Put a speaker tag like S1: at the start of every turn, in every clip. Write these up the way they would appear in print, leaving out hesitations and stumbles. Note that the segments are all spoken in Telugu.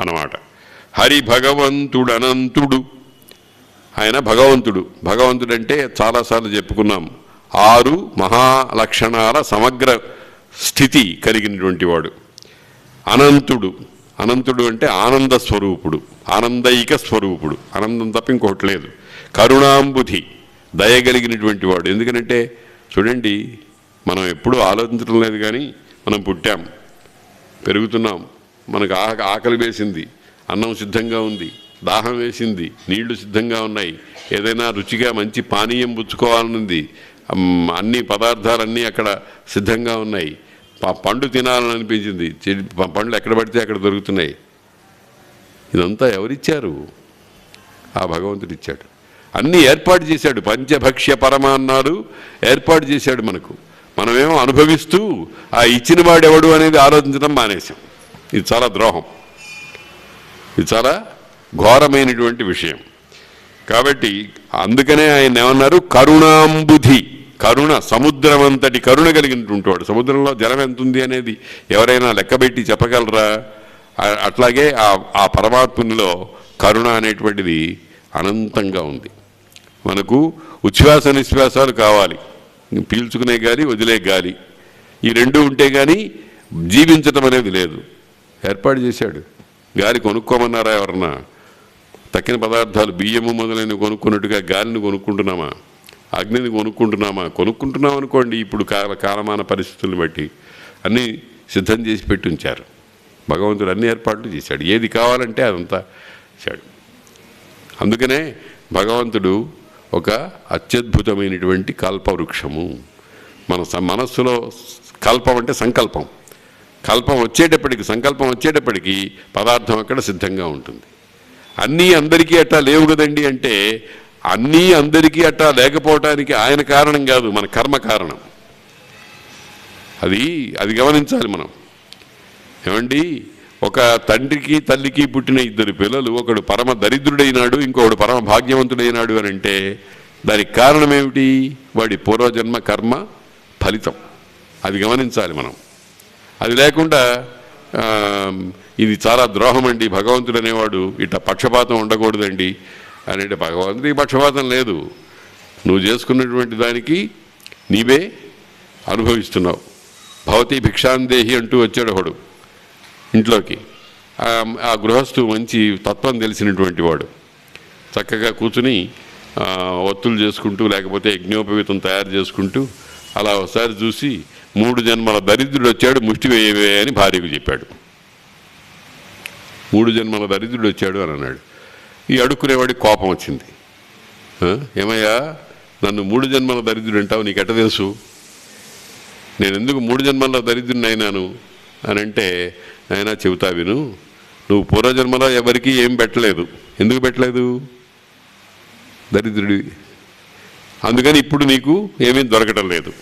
S1: అన్నమాట. హరి భగవంతుడు అనంతుడు, ఆయన భగవంతుడు. భగవంతుడంటే చాలాసార్లు చెప్పుకున్నాం, 6 మహాలక్షణాల సమగ్ర స్థితి కలిగినటువంటి వాడు. అనంతుడు, అనంతుడు అంటే ఆనంద స్వరూపుడు, ఆనందైక స్వరూపుడు, ఆనందం తప్ప ఇంకొకటి లేదు. కరుణాంబుధి, దయగలిగినటువంటి వాడు. ఎందుకంటే చూడండి, మనం ఎప్పుడూ ఆలోచించడం లేదు, కానీ మనం పుట్టాం, పెరుగుతున్నాం, మనకు ఆకలి వేసింది, అన్నం సిద్ధంగా ఉంది, దాహం వేసింది, నీళ్లు సిద్ధంగా ఉన్నాయి, ఏదైనా రుచిగా మంచి పానీయం పుచ్చుకోవాలనుంది, అన్ని పదార్థాలన్నీ అక్కడ సిద్ధంగా ఉన్నాయి, పండు తినాలని అనిపించింది, పండ్లు ఎక్కడ పడితే అక్కడ దొరుకుతున్నాయి. ఇదంతా ఎవరిచ్చారు? ఆ భగవంతుడు ఇచ్చాడు. అన్నీ ఏర్పాటు చేశాడు. పంచభక్ష్య పరమాన్నాలు ఏర్పాటు చేశాడు మనకు. మనమేమో అనుభవిస్తూ ఆ ఇచ్చిన వాడెవడు అనేది ఆలోచించడం మానేశాం. ఇది చాలా ద్రోహం, ఇది చాలా ఘోరమైనటువంటి విషయం. కాబట్టి అందుకనే ఆయన ఏమన్నారు? కరుణాంబుధి, కరుణ, సముద్రమంతటి కరుణ కలిగినటువంటి వాడు. సముద్రంలో జలం ఎంత ఉంది అనేది ఎవరైనా లెక్కబెట్టి చెప్పగలరా? అట్లాగే ఆ పరమాత్మునిలో కరుణ అనేటువంటిది అనంతంగా ఉంది. మనకు ఉచ్ఛ్వాస నిశ్వాసాలు కావాలి, పీల్చుకునే గాలి, వదిలే గాలి, ఈ రెండు ఉంటే కానీ జీవించటం అనేది లేదు. ఏర్పాటు చేశాడు. గాలి కొనుక్కోమన్నారా ఎవరన్నా? తక్కిన పదార్థాలు బియ్యము మొదలైనవి కొనుక్కున్నట్టుగా గాలిని కొనుక్కుంటున్నామా? అగ్నిని కొనుక్కుంటున్నామా? కొనుక్కుంటున్నాం అనుకోండి. ఇప్పుడు కాలమాన పరిస్థితులను బట్టి అన్నీ సిద్ధం చేసి పెట్టి ఉంచారు. భగవంతుడు అన్ని ఏర్పాట్లు చేశాడు. ఏది కావాలంటే అదంతా చేశాడు. అందుకనే భగవంతుడు ఒక అత్యద్భుతమైనటువంటి కల్పవృక్షము. మన మనస్సులో కల్పం అంటే సంకల్పం, కల్పం వచ్చేటప్పటికి, సంకల్పం వచ్చేటప్పటికి పదార్థం అక్కడ సిద్ధంగా ఉంటుంది. అన్నీ అందరికీ అట్టా లేవు కదండి అంటే, అన్నీ అందరికీ అట్టా లేకపోవటానికి ఆయన కారణం కాదు, మన కర్మ కారణం. అది గమనించాలి మనం. ఏమండి, ఒక తండ్రికి తల్లికి పుట్టిన 2 పిల్లలు, ఒకడు పరమ దరిద్రుడైనాడు, ఇంకొకడు పరమ భాగ్యవంతుడైనాడు అని అంటే దానికి కారణం ఏమిటి? వాడి పూర్వజన్మ కర్మ ఫలితం. అది గమనించాలి మనం. అది లేకుండా ఇది చాలా ద్రోహం అండి, భగవంతుడు అనేవాడు ఇట్లా పక్షపాతం ఉండకూడదండి అంటే, భగవంతుడికి పక్షపాతం లేదు. నువ్వు చేసుకున్నటువంటి దానికి నీవే అనుభవిస్తున్నావు. భవతి భిక్షాందేహి అంటూ వచ్చాడు ఒకడు ఇంట్లోకి. ఆ గృహస్థు మంచి తత్వం తెలిసినటువంటి వాడు, చక్కగా కూర్చుని ఒత్తులు చేసుకుంటూ లేకపోతే యజ్ఞోపవీతం తయారు చేసుకుంటూ అలా ఒకసారి చూసి 3 జన్మల దరిద్రుడు వచ్చాడు, ముష్టి వేయవే అని భార్యకు చెప్పాడు. 3 జన్మల దరిద్రుడు వచ్చాడు అని అన్నాడు. ఈ అడుక్కునేవాడికి కోపం వచ్చింది. ఏమయ్యా, నన్ను 3 జన్మల దరిద్రుడు అంటావు, నీకు ఎట్ట తెలుసు? నేను ఎందుకు 3 జన్మల దరిద్రుడిని అయినాను అని అంటే, అయినా చెబుతా విను, నువ్వు పూర్వజన్మలో ఎవరికి ఏం పెట్టలేదు. ఎందుకు పెట్టలేదు? దరిద్రుడి. అందుకని ఇప్పుడు నీకు ఏమీ దొరకటం లేదు.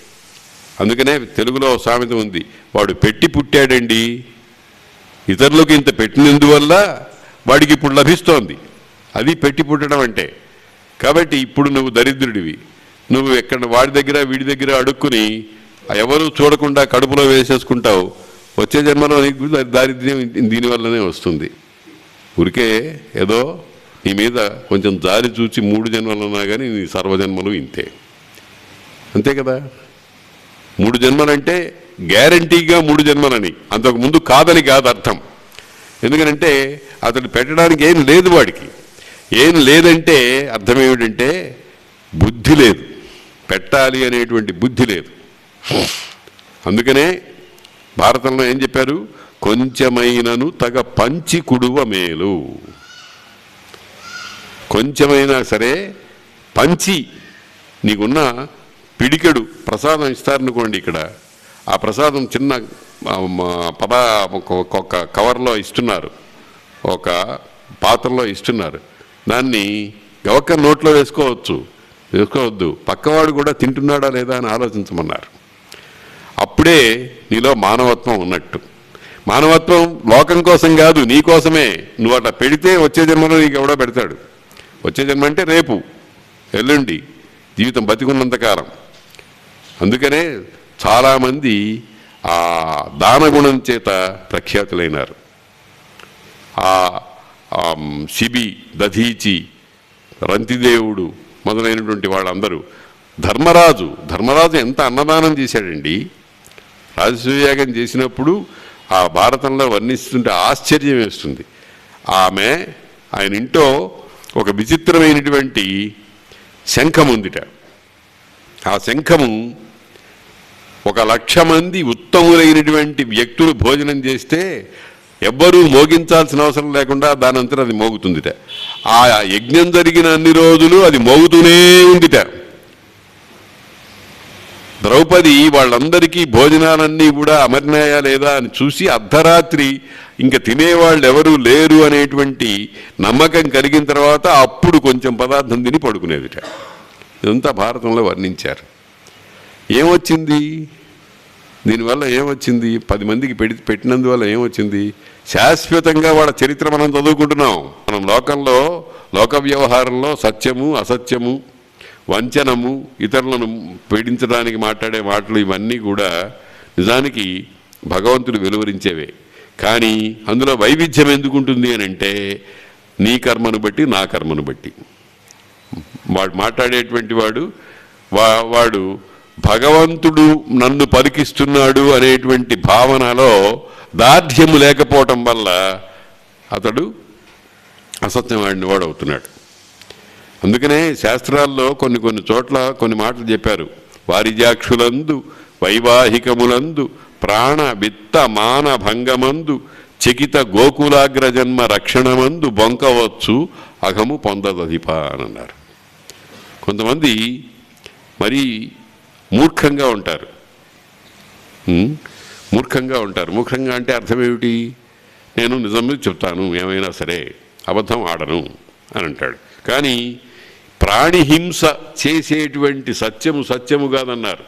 S1: అందుకనే తెలుగులో సామెత ఉంది, వాడు పెట్టి పుట్టాడండి, ఇతరులకు ఇంత పెట్టినందువల్ల వాడికి ఇప్పుడు లభిస్తోంది. అది పెట్టి పుట్టడం అంటే. కాబట్టి ఇప్పుడు నువ్వు దరిద్రుడివి. నువ్వు ఎక్కడ వాడి దగ్గర వీడి దగ్గర అడుక్కుని ఎవరు చూడకుండా కడుపులో వేసేసుకుంటావు. వచ్చే జన్మలో నీకు దారిద్ర్యం దీనివల్లనే వస్తుంది. ఊరికే ఏదో నీ మీద కొంచెం జారి చూచి 3 జన్మలు ఉన్నా కానీ నీ సర్వజన్మలు ఇంతే, అంతే కదా. 3 జన్మలంటే గ్యారంటీగా 3 జన్మలని, అంతకుముందు కాదని కాదు అర్థం. ఎందుకంటే అతడు పెట్టడానికి ఏం లేదు, వాడికి ఏం లేదంటే అర్థం ఏమిటంటే బుద్ధి లేదు, పెట్టాలి అనేటువంటి బుద్ధి లేదు. అందుకనే భారతంలో ఏం చెప్పారు? కొంచెమైనను తగ పంచి కుడువ మేలు. కొంచెమైనా సరే పంచి, నీకున్న పిడికెడు ప్రసాదం ఇస్తారనుకోండి, ఇక్కడ ఆ ప్రసాదం చిన్న ఒక కవర్లో ఇస్తున్నారు, ఒక పాత్రలో ఇస్తున్నారు. దాన్ని గవక్క నోట్లో వేసుకోవద్దు, పక్కవాడు కూడా తింటున్నాడా లేదా అని ఆలోచించమన్నారు. అప్పుడే నీలో మానవత్వం ఉన్నట్టు. మానవత్వం లోకం కోసం కాదు, నీ కోసమే. నువ్వు అట్లా పెడితే వచ్చే జన్మలో నీకు ఎవడో పెడతాడు. వచ్చే జన్మ అంటే రేపు, ఎల్లుండి, జీవితం బతికున్నంతకాలం. అందుకనే చాలామంది ఆ దానగుణం చేత ప్రఖ్యాతులైనారు. శిబి, దధీచి, రంతిదేవుడు మొదలైనటువంటి వాళ్ళందరూ, ధర్మరాజు ఎంత అన్నదానం చేశాడండి. రాజసూయాగం చేసినప్పుడు ఆ భారతంలో వర్ణిస్తుంటే ఆశ్చర్యం వేస్తుంది. ఆయన ఇంట్లో ఒక విచిత్రమైనటువంటి శంఖం ఉందిట. ఆ శంఖము 1,00,000 మంది ఉత్తములైనటువంటి వ్యక్తులు భోజనం చేస్తే ఎవ్వరూ మోగించాల్సిన అవసరం లేకుండా దానంతరం అది మోగుతుందిట. ఆ యజ్ఞం జరిగిన అన్ని రోజులు అది మోగుతూనే ఉందిట. ద్రౌపది వాళ్ళందరికీ భోజనాలన్నీ కూడా అమర్నాయా లేదా అని చూసి అర్ధరాత్రి ఇంక తినేవాళ్ళు ఎవరూ లేరు అనేటువంటి నమ్మకం కలిగిన తర్వాత అప్పుడు కొంచెం పదార్థం తిని పడుకునేదిట. ఇదంతా భారతంలో వర్ణించారు. ఏమొచ్చింది దీనివల్ల? ఏమొచ్చింది? 10 మందికి పెట్టినందువల్ల ఏమొచ్చింది? శాశ్వతంగా వాళ్ళ చరిత్ర మనం చదువుకుంటున్నాం. మనం లోక వ్యవహారంలో సత్యము, అసత్యము, వంచనము, ఇతరులను పీడించడానికి మాట్లాడే మాటలు ఇవన్నీ కూడా నిజానికి భగవంతుడు వెలువరించేవే. కానీ అందులో వైవిధ్యం ఎందుకుంటుంది అని అంటే నీ కర్మను బట్టి, నా కర్మను బట్టి. వాడు మాట్లాడేటువంటి వాడు భగవంతుడు నన్ను పలికిస్తున్నాడు అనేటువంటి భావనలో దార్ఢ్యము లేకపోవటం వల్ల అతడు అసత్యం ఆడిన వాడు అవుతున్నాడు. అందుకనే శాస్త్రాల్లో కొన్ని చోట్ల కొన్ని మాటలు చెప్పారు. వారిజాక్షులందు, వైవాహికములందు, ప్రాణ విత్త మాన భంగమందు, చకిత గోకులాగ్ర జన్మ రక్షణమందు బొంకవచ్చు అఘము పొందదధిప అని అన్నారు. కొంతమంది మరీ మూర్ఖంగా ఉంటారు. మూర్ఖంగా అంటే అర్థం ఏమిటి? నేను నిజం మీద చెప్తాను, ఏమైనా సరే అబద్ధం ఆడను అని అంటాడు. కానీ ప్రాణిహింస చేసేటువంటి సత్యము కాదన్నారు.